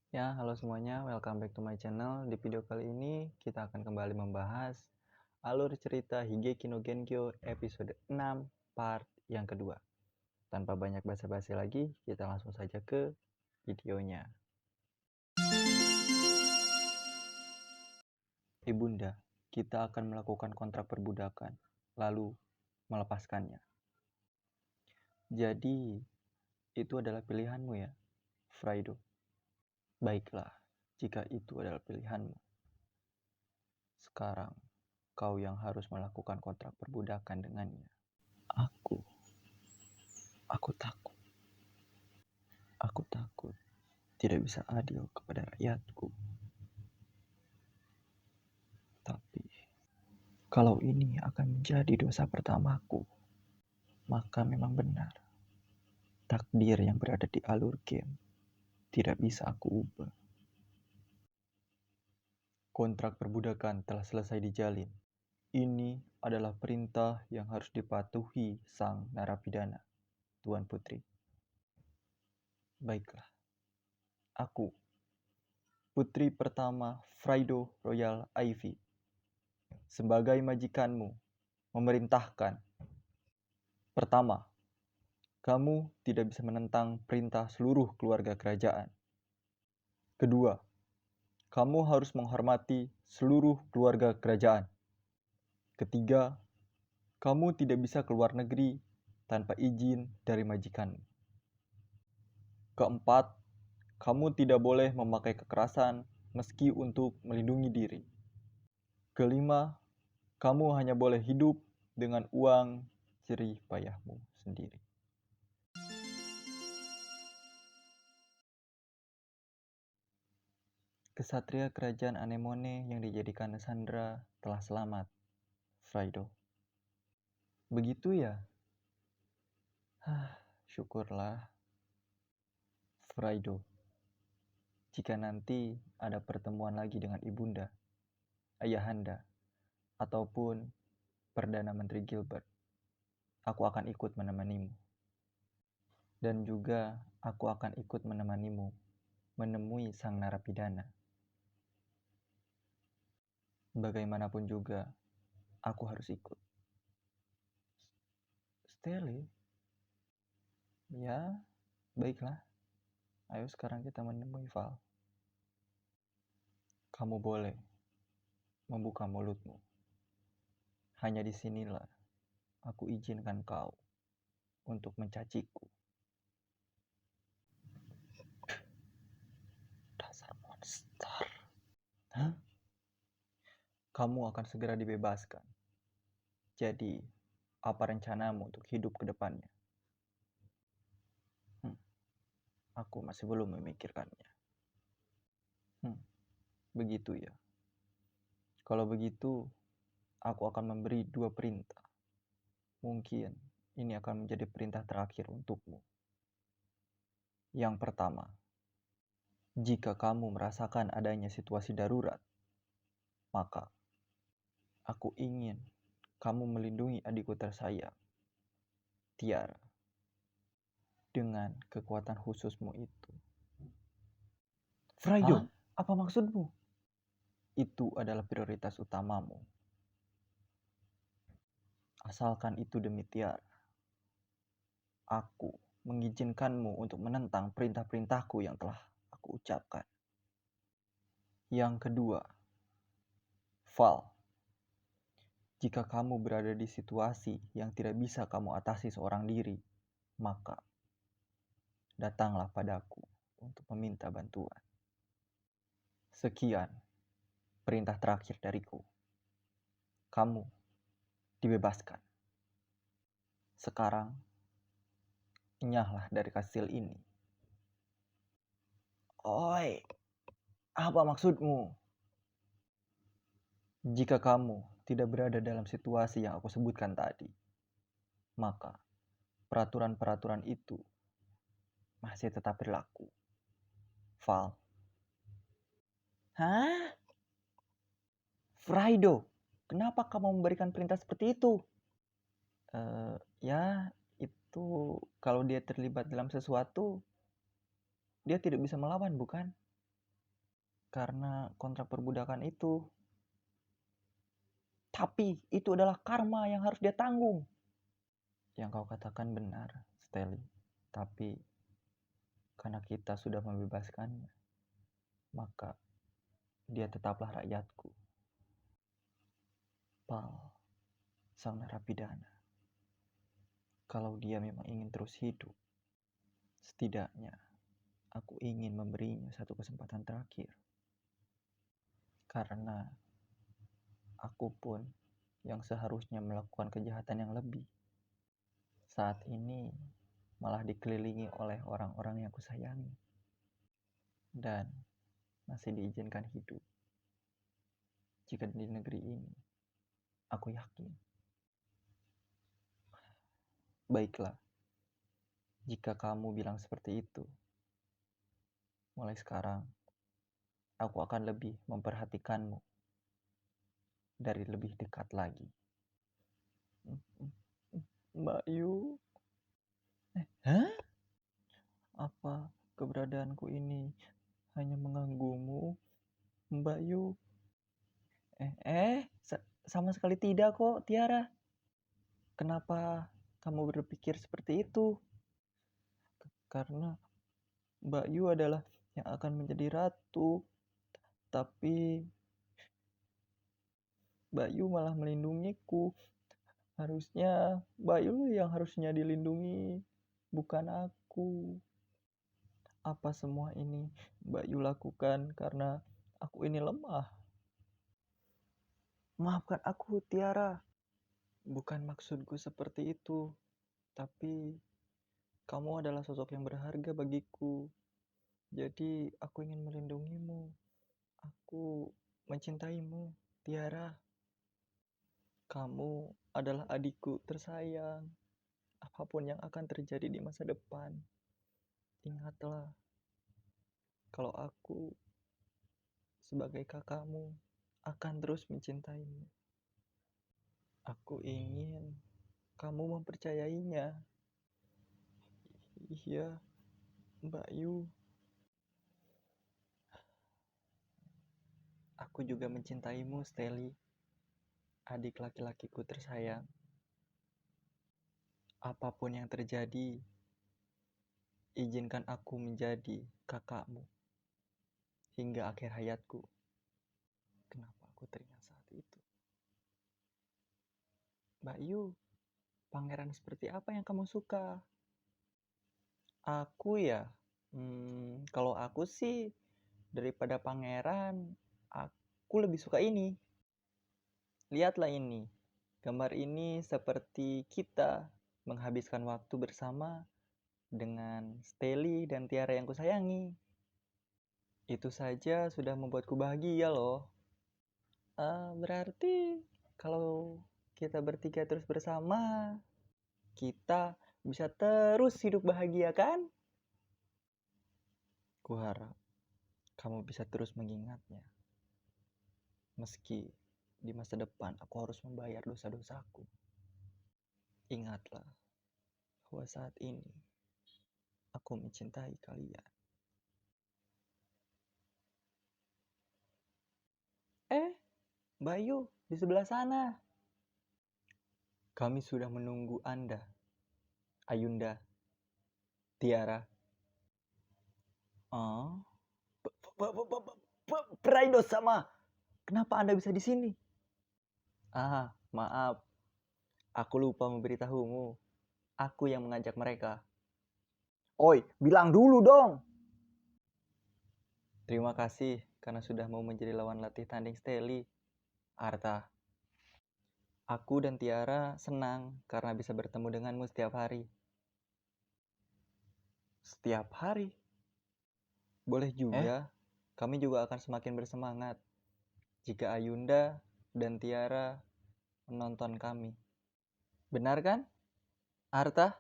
Ya, halo semuanya, welcome back to my channel. Di video kali ini kita akan kembali membahas alur cerita Higeki no Genkyo episode 6 part yang kedua. Tanpa banyak basa-basi lagi, kita langsung saja ke videonya. Ibunda, kita akan melakukan kontrak perbudakan, lalu melepaskannya. Jadi, itu adalah pilihanmu ya, Fraido. Baiklah, jika itu adalah pilihanmu. Sekarang, kau yang harus melakukan kontrak perbudakan dengannya. Aku takut. Aku takut tidak bisa adil kepada rakyatku. Tapi, kalau ini akan menjadi dosa pertamaku, maka memang benar. Takdir yang berada di alur game tidak bisa aku ubah. Kontrak perbudakan telah selesai dijalin. Ini adalah perintah yang harus dipatuhi sang narapidana, Tuan Putri. Baiklah, aku, Putri pertama Fraido Royal Ivy, sebagai majikanmu, memerintahkan. Pertama, kamu tidak bisa menentang perintah seluruh keluarga kerajaan. Kedua, kamu harus menghormati seluruh keluarga kerajaan. Ketiga, kamu tidak bisa keluar negeri tanpa izin dari majikanmu. Keempat, kamu tidak boleh memakai kekerasan meski untuk melindungi diri. Kelima, kamu hanya boleh hidup dengan uang jerih payahmu sendiri. Kesatria kerajaan Anemone yang dijadikan Sandra telah selamat, Fraido. Begitu ya? Syukurlah, Fraido. Jika nanti ada pertemuan lagi dengan ibunda, ayahanda, ataupun Perdana Menteri Gilbert, aku akan ikut menemanimu. Dan juga aku akan ikut menemanimu menemui sang narapidana. Bagaimanapun juga, aku harus ikut. Steli? Ya, baiklah. Ayo sekarang kita menemui Val. Kamu boleh membuka mulutmu. Hanya disinilah aku izinkan kau untuk mencaciku. Dasar monster. Hah? Kamu akan segera dibebaskan. Jadi, apa rencanamu untuk hidup ke depannya? Aku masih belum memikirkannya. Begitu ya. Kalau begitu, aku akan memberi 2 perintah. Mungkin ini akan menjadi perintah terakhir untukmu. Yang pertama, jika kamu merasakan adanya situasi darurat, maka aku ingin kamu melindungi adikku tersayang, Tiara, dengan kekuatan khususmu itu. Fraido, apa maksudmu? Itu adalah prioritas utamamu. Asalkan itu demi Tiara. Aku mengizinkanmu untuk menentang perintah-perintahku yang telah aku ucapkan. Yang kedua, Val, jika kamu berada di situasi yang tidak bisa kamu atasi seorang diri, maka datanglah padaku untuk meminta bantuan. Sekian perintah terakhir dariku. Kamu dibebaskan. Sekarang, enyahlah dari kastil ini. Oi, apa maksudmu? Jika kamu tidak berada dalam situasi yang aku sebutkan tadi, maka peraturan-peraturan itu masih tetap berlaku. Val. Hah? Fraido, kenapa kamu memberikan perintah seperti itu? Ya, itu kalau dia terlibat dalam sesuatu, dia tidak bisa melawan, bukan? karena kontrak perbudakan itu. Tapi itu adalah karma yang harus dia tanggung. Yang kau katakan benar, Steli. Tapi karena kita sudah membebaskannya, maka dia tetaplah rakyatku. Pal, sang narapidana. Kalau dia memang ingin terus hidup, setidaknya aku ingin memberinya satu kesempatan terakhir. Karena aku pun yang seharusnya melakukan kejahatan yang lebih, saat ini malah dikelilingi oleh orang-orang yang kusayangi. Dan masih diizinkan hidup. Jika di negeri ini, aku yakin. Baiklah, jika kamu bilang seperti itu, mulai sekarang aku akan lebih memperhatikanmu dari lebih dekat lagi. Mbak Yu, hah? Apa keberadaanku ini hanya mengganggumu, Mbak Yu? Sama sekali tidak kok, Tiara. Kenapa kamu berpikir seperti itu? Karena Mbak Yu adalah yang akan menjadi ratu, tapi Mbak Yu malah melindungiku. Harusnya Mbak Yu yang harusnya dilindungi, bukan aku. Apa semua ini Mbak Yu lakukan karena aku ini lemah? Maafkan aku, Tiara. Bukan maksudku seperti itu, tapi kamu adalah sosok yang berharga bagiku. Jadi aku ingin melindungimu. Aku mencintaimu, Tiara. Kamu adalah adikku tersayang. Apapun yang akan terjadi di masa depan, ingatlah kalau aku sebagai kakakmu akan terus mencintaimu. Aku ingin kamu mempercayainya. Iya, Mbak Yu. Aku juga mencintaimu, Steli. Adik laki-lakiku tersayang. Apapun yang terjadi, izinkan aku menjadi kakakmu hingga akhir hayatku. Kenapa aku teringat saat itu? Mbak Yu, pangeran seperti apa yang kamu suka? Aku ya, kalau aku sih daripada pangeran, aku lebih suka ini. Lihatlah ini. Gambar ini seperti kita menghabiskan waktu bersama dengan Steli dan Tiara yang kusayangi. Itu saja sudah membuatku bahagia loh. Berarti kalau kita bertiga terus bersama, kita bisa terus hidup bahagia kan? Kuharap kamu bisa terus mengingatnya. Meski di masa depan aku harus membayar dosa-dosaku. Ingatlah bahwa saat ini aku mencintai kalian. Mbak Yu, di sebelah sana. Kami sudah menunggu Anda, Ayunda, Tiara. Praido sama. Kenapa Anda bisa di sini? Maaf. Aku lupa memberitahumu. Aku yang mengajak mereka. Oi, bilang dulu dong. Terima kasih karena sudah mau menjadi lawan latih tanding Steli. Arta. Aku dan Tiara senang karena bisa bertemu denganmu setiap hari. Setiap hari? Boleh juga. Kami juga akan semakin bersemangat jika Ayunda dan Tiara menonton kami. Benar kan, Arta?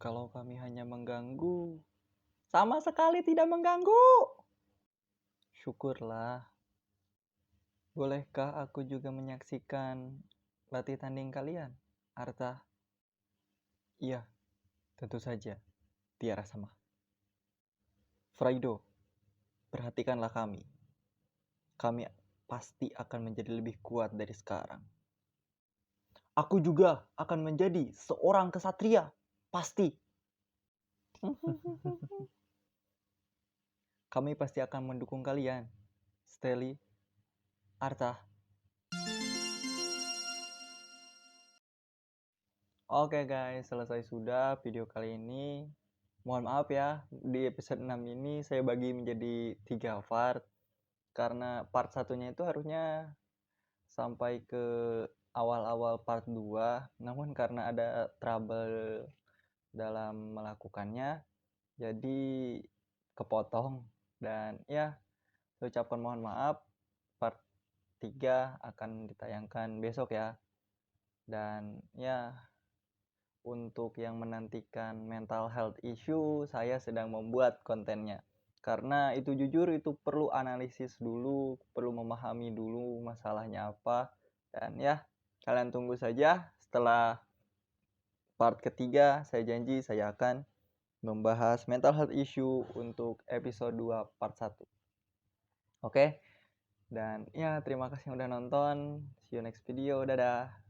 Kalau kami hanya mengganggu, sama sekali tidak mengganggu. Syukurlah. Bolehkah aku juga menyaksikan latih tanding kalian, Arta? Iya, tentu saja. Tiara sama. Fraido, perhatikanlah kami. Kami pasti akan menjadi lebih kuat dari sekarang. Aku juga akan menjadi seorang kesatria, pasti. Kami pasti akan mendukung kalian. Steli, Arta. Oke guys, selesai sudah video kali ini. Mohon maaf ya, di episode 6 ini saya bagi menjadi 3 part. Karena part satunya itu harusnya sampai ke awal-awal part 2. Namun karena ada trouble dalam melakukannya, jadi kepotong. Dan ya, saya ucapkan mohon maaf. Part 3 akan ditayangkan besok ya. Dan ya, untuk yang menantikan mental health issue, saya sedang membuat kontennya. Karena itu jujur itu perlu analisis dulu, perlu memahami dulu masalahnya apa. Dan ya, kalian tunggu saja setelah part ketiga, saya janji saya akan membahas mental health issue untuk episode 2 part 1. Oke? Dan ya, terima kasih yang udah nonton. See you next video. Dadah.